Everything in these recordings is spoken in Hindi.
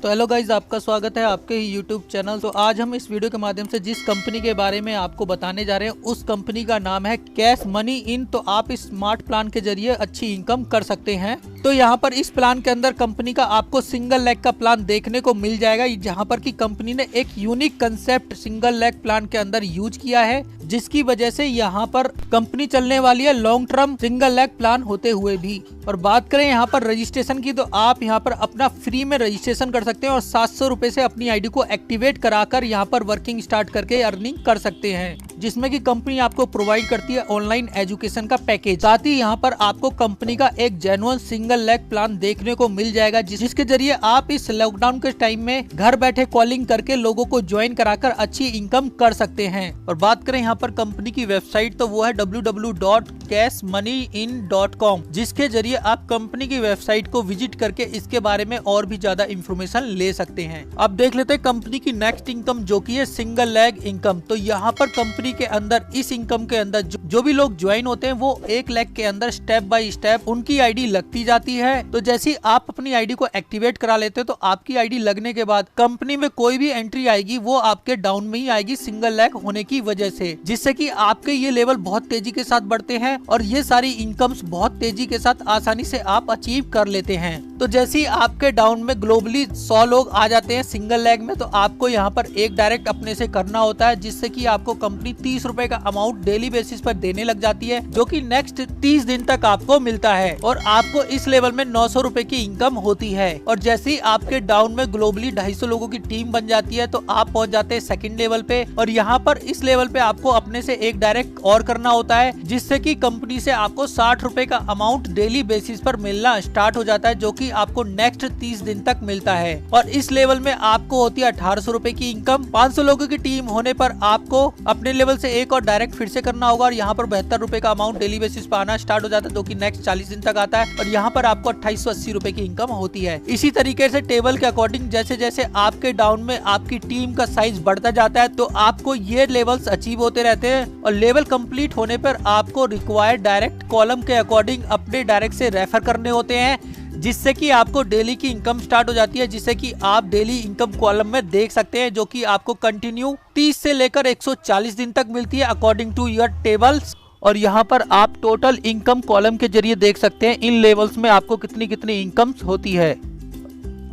तो हेलो गाइज, आपका स्वागत है आपके ही यूट्यूब चैनल। तो आज हम इस वीडियो के माध्यम से जिस कंपनी के बारे में आपको बताने जा रहे हैं उस कंपनी का नाम है कैश मनी इन। तो आप इस स्मार्ट प्लान के जरिए अच्छी इनकम कर सकते हैं। तो यहाँ पर इस प्लान के अंदर कंपनी का आपको सिंगल लेग का प्लान देखने को मिल जाएगा, जहाँ पर की कंपनी ने एक unique concept single leg plan के अंदर यूज किया है, जिसकी वजह से यहाँ पर कंपनी चलने वाली है long term single leg plan होते हुए भी। और बात करें यहाँ पर रजिस्ट्रेशन की, तो आप यहाँ पर अपना फ्री में रजिस्ट्रेशन कर सकते हैं और 700 रुपए से अपनी आईडी को एक्टिवेट कराकर यहाँ पर वर्किंग स्टार्ट करके अर्निंग कर सकते हैं, जिसमें कि कंपनी आपको प्रोवाइड करती है ऑनलाइन एजुकेशन का पैकेज। साथ ही यहाँ पर आपको कंपनी का एक जेन्युइन सिंगल लेग प्लान देखने को मिल जाएगा, जिसके जरिए आप इस लॉकडाउन के टाइम में घर बैठे कॉलिंग करके लोगों को ज्वाइन कराकर अच्छी इनकम कर सकते हैं। और बात करें यहाँ पर कंपनी की वेबसाइट, तो वो है www.cashmoneyin.com, जिसके जरिए आप कंपनी की वेबसाइट को विजिट करके इसके बारे में और भी ज्यादा इंफॉर्मेशन ले सकते हैं। अब देख लेते हैं कंपनी की नेक्स्ट इनकम, जो की है सिंगल लेग इनकम। तो यहाँ पर कंपनी के अंदर इस इनकम के अंदर जो भी लोग ज्वाइन होते हैं वो 1 लाख के अंदर स्टेप बाय स्टेप उनकी आईडी लगती जाती है। तो जैसे ही आप अपनी आईडी को एक्टिवेट करा लेते हैं, तो आपकी आईडी लगने के बाद कंपनी में कोई भी एंट्री आएगी वो आपके डाउन में ही आएगी सिंगल लेग होने की वजह से, जिससे कि आपके ये लेवल बहुत तेजी के साथ बढ़ते हैं और ये सारी इनकम्स बहुत तेजी के साथ आसानी से आप अचीव कर लेते हैं। तो जैसे ही आपके डाउन में ग्लोबली 100 लोग आ जाते हैं सिंगल लेग में, तो आपको यहाँ पर एक डायरेक्ट अपने से करना होता है, जिससे कि आपको कंपनी 30 रुपए का अमाउंट डेली बेसिस पर देने लग जाती है, जो कि नेक्स्ट 30 दिन तक आपको मिलता है। और आपको इस लेवल में 900 रुपए की इनकम होती है। और जैसे ही आपके डाउन में ग्लोबली 250 लोगों की टीम बन जाती है, तो आप पहुंच जाते हैं सेकंड लेवल पे। और यहाँ पर इस लेवल पे आपको अपने से एक डायरेक्ट और करना होता है, जिससे कि कंपनी से आपको 60 रुपए का अमाउंट डेली बेसिस पर मिलना स्टार्ट हो जाता है, जो कि आपको नेक्स्ट 30 दिन तक मिलता है। और इस लेवल में आपको होती है 1800 रुपए की इनकम। 500 लोगों की टीम होने पर आपको अपने लेवल से एक और डायरेक्ट फिर से करना होगा, और यहाँ पर 72 रुपए का अमाउंट डेली बेसिस पर आना स्टार्ट हो जाता है, जो कि नेक्स्ट 40 दिन तक आता है। और यहाँ पर आपको 2880 रुपए की इनकम होती है। इसी तरीके से टेबल के अकॉर्डिंग जैसे जैसे आपके डाउन में आपकी टीम का साइज बढ़ता जाता है, तो आपको ये लेवल्स अचीव होते रहते हैं। और लेवल कंप्लीट होने पर आपको रिक्वायर्ड डायरेक्ट कॉलम के अकॉर्डिंग अपने डायरेक्ट से रेफर करने होते हैं, जिससे कि आपको डेली की इनकम स्टार्ट हो जाती है, जिससे कि आप डेली इनकम कॉलम में देख सकते हैं, जो कि आपको कंटिन्यू 30 से लेकर 140 दिन तक मिलती है अकॉर्डिंग टू योर टेबल्स। और यहाँ पर आप टोटल इनकम कॉलम के जरिए देख सकते हैं इन लेवल्स में आपको कितनी कितनी इनकम होती है।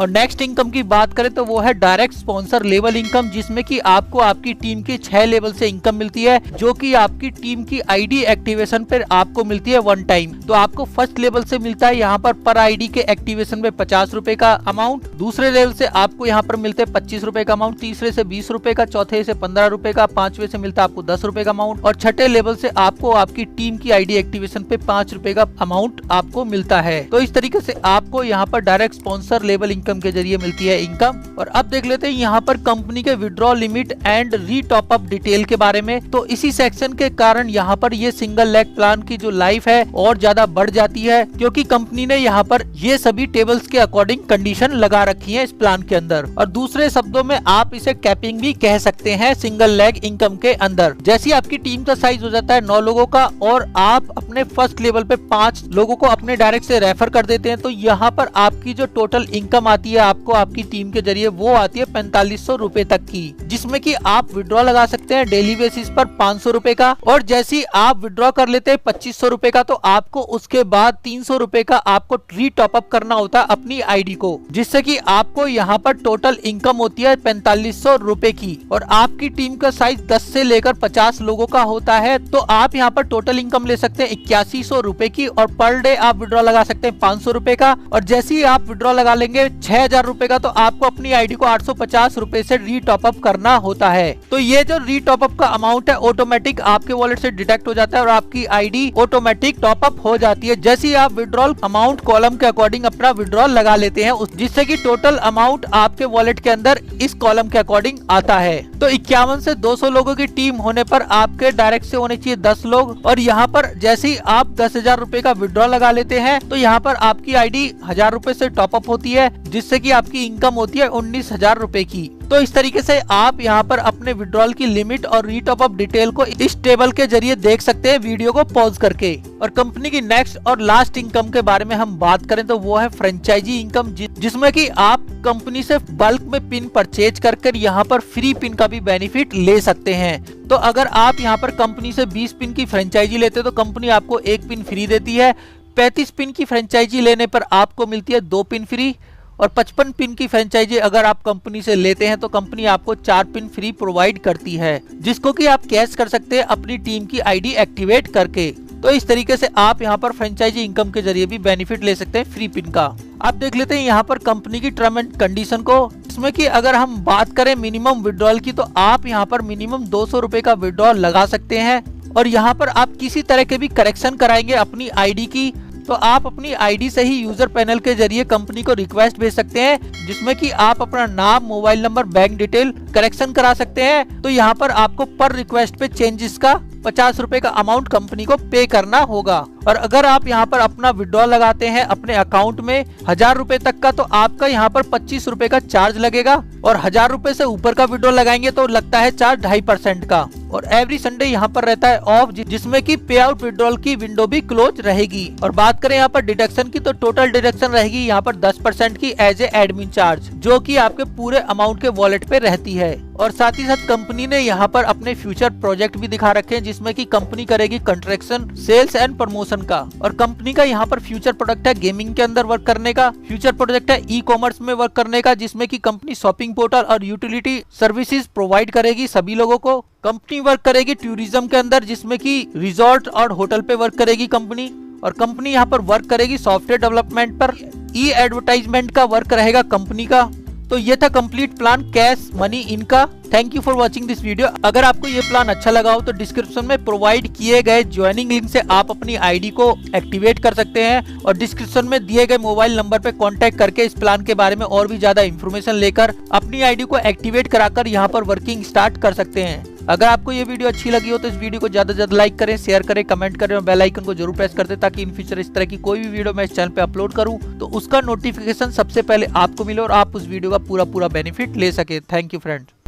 और नेक्स्ट इनकम की बात करें तो वो है डायरेक्ट स्पॉन्सर लेवल इनकम, जिसमें कि आपको आपकी टीम के 6 लेवल से इनकम मिलती है, जो कि आपकी टीम की आईडी एक्टिवेशन पर आपको मिलती है 1 टाइम। तो आपको फर्स्ट लेवल से मिलता है यहाँ पर आईडी के एक्टिवेशन पे 50 रुपए का अमाउंट। दूसरे लेवल से आपको यहाँ पर मिलते हैं 25 रुपए का अमाउंट, तीसरे से 20 रुपए का, चौथे से 15 रुपए का, 5वें से मिलता है आपको 10 रुपए का अमाउंट, और छठे लेवल से आपको आपकी टीम की आईडी एक्टिवेशन पे 5 रुपए का अमाउंट आपको मिलता है। तो इस तरीके से आपको यहाँ पर डायरेक्ट स्पॉन्सर लेवल इनकम के जरिए मिलती है इनकम। और अब देख लेते हैं यहाँ पर कंपनी के withdraw limit and re top up detail के बारे में। तो इसी सेक्शन के कारण यहाँ पर ये सिंगल लेग प्लान की जो लाइफ है और ज्यादा बढ़ जाती है, क्योंकि कंपनी ने यहाँ पर ये सभी टेबल्स के अकॉर्डिंग कंडीशन लगा रखी है इस प्लान के अंदर। और दूसरे शब्दों में आप इसे कैपिंग भी कह सकते हैं सिंगल लेग इनकम के अंदर। जैसे आपकी टीम का साइज हो जाता है 9 लोगों का और आप अपने फर्स्ट लेवल पे 5 लोगों को अपने डायरेक्ट से रेफर कर देते हैं, तो यहाँ पर आपकी जो टोटल इनकम आती है आपको आपकी टीम के जरिए वो आती है 4500 रुपए तक की, जिसमें कि आप विड्रॉ लगा सकते हैं डेली बेसिस पर 500 रुपए का। और जैसे ही आप विड्रॉ कर लेते हैं 2500 रुपए का, तो आपको उसके बाद 300 रुपए का आपको री टॉप अप करना होता है अपनी आईडी को, जिससे कि आपको यहाँ पर टोटल इनकम होती है 4500 रुपए की। और आपकी टीम का साइज 10 से लेकर 50 लोगों का होता है, तो आप यहाँ पर टोटल इनकम ले सकते हैं 8100 रुपए की। और पर डे आप विड्रॉ लगा सकते हैं 500 रुपए का। और जैसे ही आप विड्रॉ लगा लेंगे 6000 रुपए का, तो आपको अपनी आईडी को 850 रुपए से री टॉप अप करना होता है। तो ये जो री टॉप अप का अमाउंट है ऑटोमेटिक आपके वॉलेट से डिडक्ट हो जाता है और आपकी आईडी ऑटोमेटिक टॉप अप हो जाती है, जैसे ही आप विड्रॉल अमाउंट कॉलम के अकॉर्डिंग अपना विड्रॉल लगा लेते हैं, जिससे कि टोटल अमाउंट आपके वॉलेट के अंदर इस कॉलम के अकॉर्डिंग आता है। तो 51 से 200 लोगों की टीम होने पर आपके डायरेक्ट से होने चाहिए 10 लोग। और यहाँ पर जैसे ही आप 10,000 रुपए का विड्रॉ लगा लेते हैं, तो यहाँ पर आपकी आईडी 1000 रुपए से टॉप अप होती है, जिससे कि आपकी इनकम होती है 19,000 रुपए की। तो इस तरीके से आप यहाँ पर अपने विड्रॉल की लिमिट और रीटॉप अप डिटेल को इस टेबल के जरिए देख सकते हैं वीडियो को पॉज करके। और कंपनी की नेक्स्ट और लास्ट इनकम के बारे में हम बात करें तो वो है फ्रेंचाइजी इनकम, जिसमें कि आप कंपनी से बल्क में पिन परचेज कर यहाँ पर फ्री पिन का भी बेनिफिट ले सकते हैं। तो अगर आप यहाँ पर कंपनी से 20 पिन की फ्रेंचाइजी लेते तो कंपनी आपको 1 पिन फ्री देती है। 35 पिन की फ्रेंचाइजी लेने पर आपको मिलती है 2 पिन फ्री। और 55 पिन की फ्रेंचाइजी अगर आप कंपनी से लेते हैं तो कंपनी आपको 4 पिन फ्री प्रोवाइड करती है, जिसको कि आप कैश कर सकते हैं अपनी टीम की आईडी एक्टिवेट करके। तो इस तरीके से आप यहाँ पर फ्रेंचाइजी इनकम के जरिए भी बेनिफिट ले सकते हैं फ्री पिन का। आप देख लेते हैं यहाँ पर कंपनी की टर्म एंड कंडीशन को, इसमें कि अगर हम बात करें मिनिमम विड्रॉल की तो आप यहाँ पर मिनिमम 200 रुपए का विड्रॉल लगा सकते हैं। और यहाँ पर आप किसी तरह के भी करेक्शन कराएंगे अपनी आईडी की तो आप अपनी आईडी से ही यूजर पैनल के जरिए कंपनी को रिक्वेस्ट भेज सकते हैं, जिसमें कि आप अपना नाम, mobile number, bank detail correction करा सकते हैं। तो यहाँ पर आपको पर रिक्वेस्ट पे चेंजेस का 50 रुपए का अमाउंट कंपनी को पे करना होगा। और अगर आप यहाँ पर अपना विड्रॉल लगाते हैं अपने अकाउंट में 1000 रुपए तक का तो आपका यहाँ पर 25 रुपए का चार्ज लगेगा। और 1000 रुपए से ऊपर का विड्रॉल लगाएंगे तो लगता है चार्ज 2.5% का। और एवरी संडे यहाँ पर रहता है ऑफ, जिसमें कि पे आउट विड्रॉल की विंडो भी क्लोज रहेगी। और बात करें यहाँ पर डिडक्शन की तो टोटल डिडक्शन रहेगी यहाँ पर 10% की एज ए एडमिन चार्ज, जो कि आपके पूरे अमाउंट के वॉलेट पे रहती है। और साथ ही साथ कंपनी ने यहाँ पर अपने फ्यूचर प्रोजेक्ट भी दिखा रखे हैं, जिसमें कि कंपनी करेगी कंस्ट्रक्शन, सेल्स एंड प्रमोशन का। और कंपनी का यहाँ पर फ्यूचर प्रोडक्ट है गेमिंग के अंदर वर्क करने का, फ्यूचर प्रोजेक्ट है ई कॉमर्स में वर्क करने का, जिसमें कि कंपनी शॉपिंग पोर्टल और यूटिलिटी सर्विसेज प्रोवाइड करेगी सभी लोगों को। कंपनी वर्क करेगी टूरिज्म के अंदर, जिसमें कि रिजॉर्ट और होटल पे वर्क करेगी कंपनी। और कंपनी यहाँ पर वर्क करेगी सॉफ्टवेयर डेवलपमेंट पर, ई एडवर्टाइजमेंट का वर्क रहेगा कंपनी का। तो ये था कंप्लीट प्लान कैश मनी इनका। Thank you for watching this video. अगर आपको ये प्लान अच्छा लगा हो तो डिस्क्रिप्शन में प्रोवाइड किए गए ज्वाइनिंग लिंक से आप अपनी आईडी को एक्टिवेट कर सकते हैं। और डिस्क्रिप्शन में दिए गए मोबाइल नंबर पे कांटेक्ट करके इस प्लान के बारे में और भी ज्यादा इन्फॉर्मेशन लेकर अपनी आईडी को एक्टिवेट कराकर यहाँ पर वर्किंग स्टार्ट कर सकते हैं। अगर आपको ये वीडियो अच्छी लगी हो तो इस वीडियो को ज्यादा से ज्यादा लाइक करें, शेयर करें, कमेंट करें और बेल आइकन को जरूर प्रेस कर दें, ताकि इन फ्यूचर इस तरह की कोई भी वीडियो मैं इस चैनल पे अपलोड करूं तो उसका नोटिफिकेशन सबसे पहले आपको मिले और आप उस वीडियो का पूरा बेनिफिट ले सके। Thank you friends.